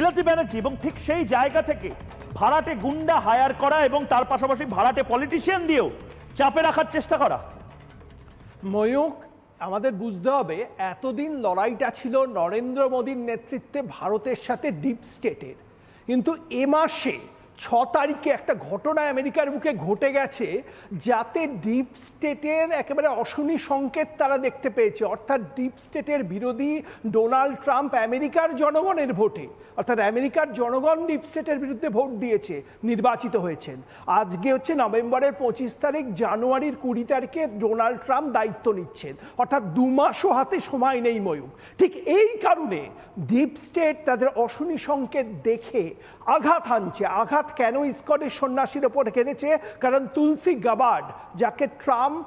বিলাতি ব্যানার্জি এবং ঠিক সেই জায়গা থেকে ভাড়াটে গুন্ডা হায়ার করা এবং তার পাশাপাশি ভাড়াটে পলিটিশিয়ান দিয়েও চাপে রাখার চেষ্টা করা। ময়ূক, আমাদের বুঝতে হবে এতদিন লড়াইটা ছিল নরেন্দ্র মোদীর নেতৃত্বে ভারতের সাথে ডিপ স্টেটের, কিন্তু এ মাসে 6 তারিখে একটা ঘটনা আমেরিকার বুকে ঘটে গেছে যাতে ডিপ স্টেটের একেবারে অশনি সংকেত তারা দেখতে পেয়েছে। অর্থাৎ ডিপ স্টেটের বিরোধী ডোনাল্ড ট্রাম্প আমেরিকার জনগণের ভোটে, অর্থাৎ আমেরিকার জনগণ ডিপ স্টেটের বিরুদ্ধে ভোট দিয়েছে, নির্বাচিত হয়েছেন। আজকে হচ্ছে নভেম্বরের 25 তারিখ, জানুয়ারির 20 তারিখে ডোনাল্ড ট্রাম্প দায়িত্ব নিচ্ছেন, অর্থাৎ 2 মাসও হাতে সময় নেই ময়ূক। ঠিক এই কারণে ডিপ স্টেট তাদের অশনি সংকেত দেখে আঘাত হানছে। আঘাত কেন ইসকনের সন্ন্যাসীর ওপর কেনেছে? কারণ তুলসী গাবার্ড, যাকে ট্রাম্প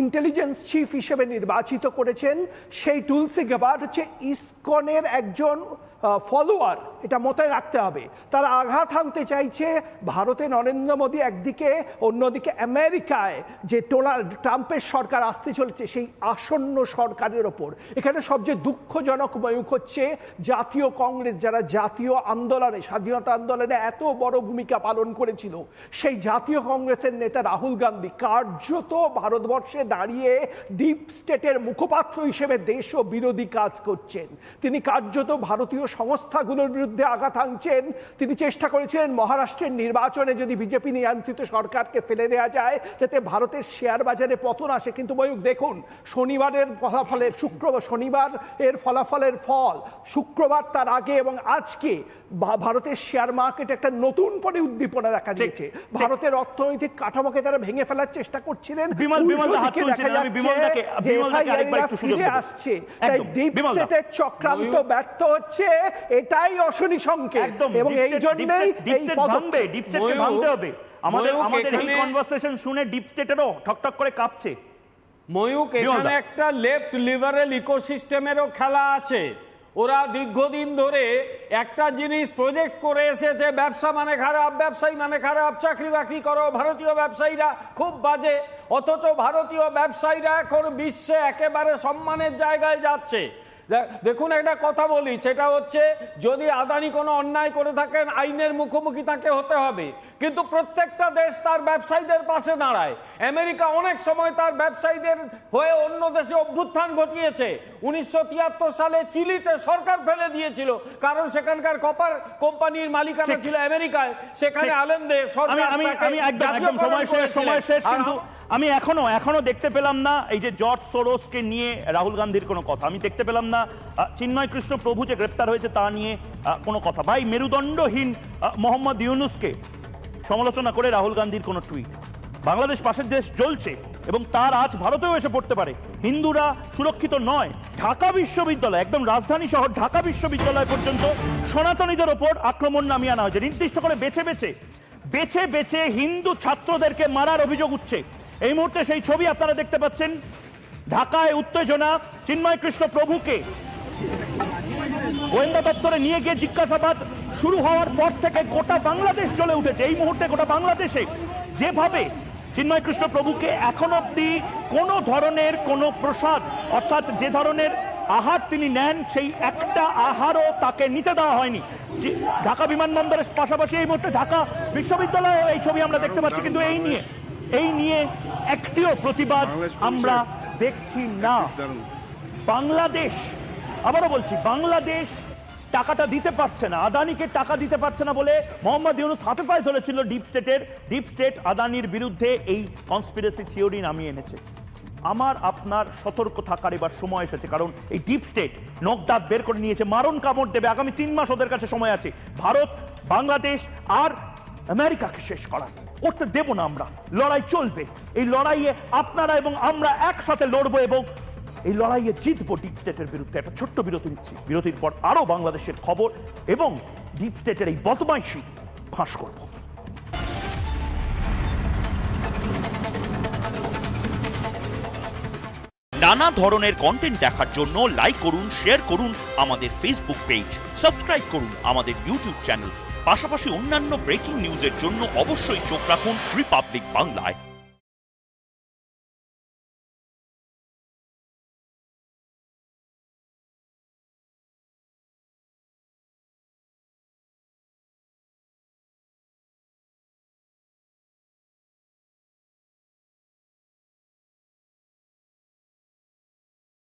ইন্টেলিজেন্স চিফ হিসেবে নির্বাচিত করেছেন, সেই তুলসী গাবার্ড হচ্ছে ইসকনের একজন ফলোয়ার, এটা মাথায় রাখতে হবে। তারা আঘাত হানতে চাইছে ভারতে নরেন্দ্র মোদী একদিকে, অন্যদিকে আমেরিকায় যে ডোনাল্ড ট্রাম্পের সরকার আসতে চলেছে সেই আসন্ন সরকারের ওপর। এখানে সবচেয়ে দুঃখজনক ময়ূক হচ্ছে জাতীয় কংগ্রেস, যারা জাতীয় আন্দোলনে, স্বাধীনতা আন্দোলনে এত বড় ভূমিকা পালন করেছিল, সেই জাতীয় কংগ্রেসের নেতা রাহুল গান্ধী কার্যত ভারতবর্ষে দাঁড়িয়ে ডিপ স্টেটের মুখপাত্র হিসেবে দেশ ও বিরোধী কাজ করছেন। তিনি কার্যত ভারতীয় সংস্থাগুলোর বিরুদ্ধে আঘাত হানছেন। তিনি চেষ্টা করেছিলেন মহারাষ্ট্রের নির্বাচনে যদি বিজেপি নিয়ন্ত্রিত সরকারকে ফেলে দেওয়া যায় যাতে ভারতের শেয়ার বাজারে পতন আসে। কিন্তু ময়ূক দেখুন, শনিবারের ফলাফলের শনিবার এর ফলাফলের ফল, শুক্রবার তার আগে এবং আজকে ভারতের শেয়ার মার্কেট একটা নতুন পরে উদ্দীপনা দেখা দিয়েছে। ভারতের অর্থনৈতিক কাঠামোকে তারা ভেঙে ফেলার চেষ্টা করছিলেন। আসছে তাই ডিপ স্টেটের চক্রান্ত ব্যর্থ হচ্ছে, এটাই অশনি সংকেত। এবং এই জন্যই এই পদক্ষেপ ডিপ স্টেটকে ভাঙতে হবে। আমাদের এই কনভারসেশন শুনে ডিপ স্টেটেরও ঠকঠক করে কাঁপছে। ময়ূক, এখানে একটা লেফট লিবারেল ইকোসিস্টেমেরও খেলা আছে। ওরা দীর্ঘদিন ধরে একটা জিনিস প্রজেক্ট করে এসেছে, ব্যবসা মানে খারাপ, ব্যবসায়ী মানে খারাপ, চাকরি বাকরি করো, ভারতীয় ব্যবসায়ীরা খুব বাজে। অথচ ভারতীয় ব্যবসায়ীরা এখন বিশ্বে একেবারে সম্মানের জায়গায় যাচ্ছে। দেখুন, একটা কথা বলি, সেটা হচ্ছে যদি আদানি কোনো অন্যায় করে থাকেন আইনের মুখোমুখি তাকে হতে হবে, কিন্তু প্রত্যেকটা দেশ তার ব্যবসায়ীদের পাশে দাঁড়ায়। আমেরিকা অনেক সময় তার ব্যবসায়ীদের হয়ে অন্য দেশে অভ্যুত্থান ঘটিয়েছে। 1973 সালে চিলিতে সরকার ফেলে দিয়েছিল, কারণ সেখানকার কপার কোম্পানির মালিকানা ছিল আমেরিকায়। সেখানে আলেমদের সরকার আমি এখনো দেখতে পেলাম না এই যে জর্জ সোরোসকে নিয়ে রাহুল গান্ধীর কোনো কথা। আমি দেখতে পেলাম না চিন্ময় কৃষ্ণ প্রভু যে গ্রেপ্তার হয়েছে তা নিয়ে কোনো কথা। ভাই, মেরুদণ্ডহীন মোহাম্মদ ইউনুসকে সমালোচনা করে রাহুল গান্ধীর কোনো টুইট। বাংলাদেশ পাশের দেশ জ্বলছে এবং তার আজ ভারতেও এসে পড়তে পারে। হিন্দুরা সুরক্ষিত নয়। ঢাকা বিশ্ববিদ্যালয়, একদম রাজধানী শহর ঢাকা বিশ্ববিদ্যালয় পর্যন্ত সনাতনীদের ওপর আক্রমণ নামিয়ে আনা হয়েছে। নির্দিষ্ট করে বেছে বেছে হিন্দু ছাত্রদেরকে মারার অভিযোগ উঠছে। এই মুহূর্তে সেই ছবি আপনারা দেখতে পাচ্ছেন। ঢাকায় উত্তেজনা। চিন্ময় কৃষ্ণ প্রভুকে গোয়েন্দা দপ্তরে নিয়ে গিয়ে জিজ্ঞাসাবাদ শুরু হওয়ার পর থেকে গোটা বাংলাদেশ জ্বলে উঠেছে। এই মুহূর্তে গোটা বাংলাদেশে যেভাবে চিন্ময় কৃষ্ণ প্রভুকে এখন অব্দি কোনো ধরনের কোনো প্রসাদ, অর্থাৎ যে ধরনের আহার তিনি নেন সেই একটা আহারও তাকে নিতে দেওয়া হয়নি। ঢাকা বিমানবন্দরের পাশাপাশি এই মুহূর্তে ঢাকা বিশ্ববিদ্যালয়ে এই ছবি আমরা দেখতে পাচ্ছি, কিন্তু এই নিয়ে একটিও প্রতিবাদ আমরা দেখছি না। বাংলাদেশ, আবারও বলছি, বাংলাদেশ টাকাটা দিতে পারছে না, আদানিকে টাকা দিতে পারছে না বলে মোহাম্মদ ইউনুস হাতে পায়ে ধরেছিল ডিপ স্টেট আদানির বিরুদ্ধে এই কনস্পিরেসি থিওরি নামিয়ে এনেছে। আমার আপনার সতর্ক থাকার এবার সময় এসেছে, কারণ এই ডিপ স্টেট নখ দাঁত বের করে নিয়েছে, মারণ কামড় দেবে। আগামী 3 মাস ওদের কাছে সময় আছে ভারত, বাংলাদেশ আর আমেরিকাকে শেষ করতে দেব না আমরা। লড়াই চলবে। এই লড়াইয়ে আপনারা এবং আমরা একসাথে লড়বো এবং এই লড়াইয়ে জিতবো ডিপ স্টেটের বিরুদ্ধে। একটা ছোট্ট বিরতি নিচ্ছি, বিরতির পর আরো বাংলাদেশের খবর এবং ডিপ স্টেটের এই বদমাইশি ফাঁস করব। নানা ধরনের কন্টেন্ট দেখার জন্য লাইক করুন, শেয়ার করুন আমাদের ফেসবুক পেজ, সাবস্ক্রাইব করুন আমাদের ইউটিউব চ্যানেল। পাশাপাশি অন্যান্য ব্রেকিং নিউজের জন্য অবশ্যই চোখ রাখুন রিপাবলিক বাংলায়।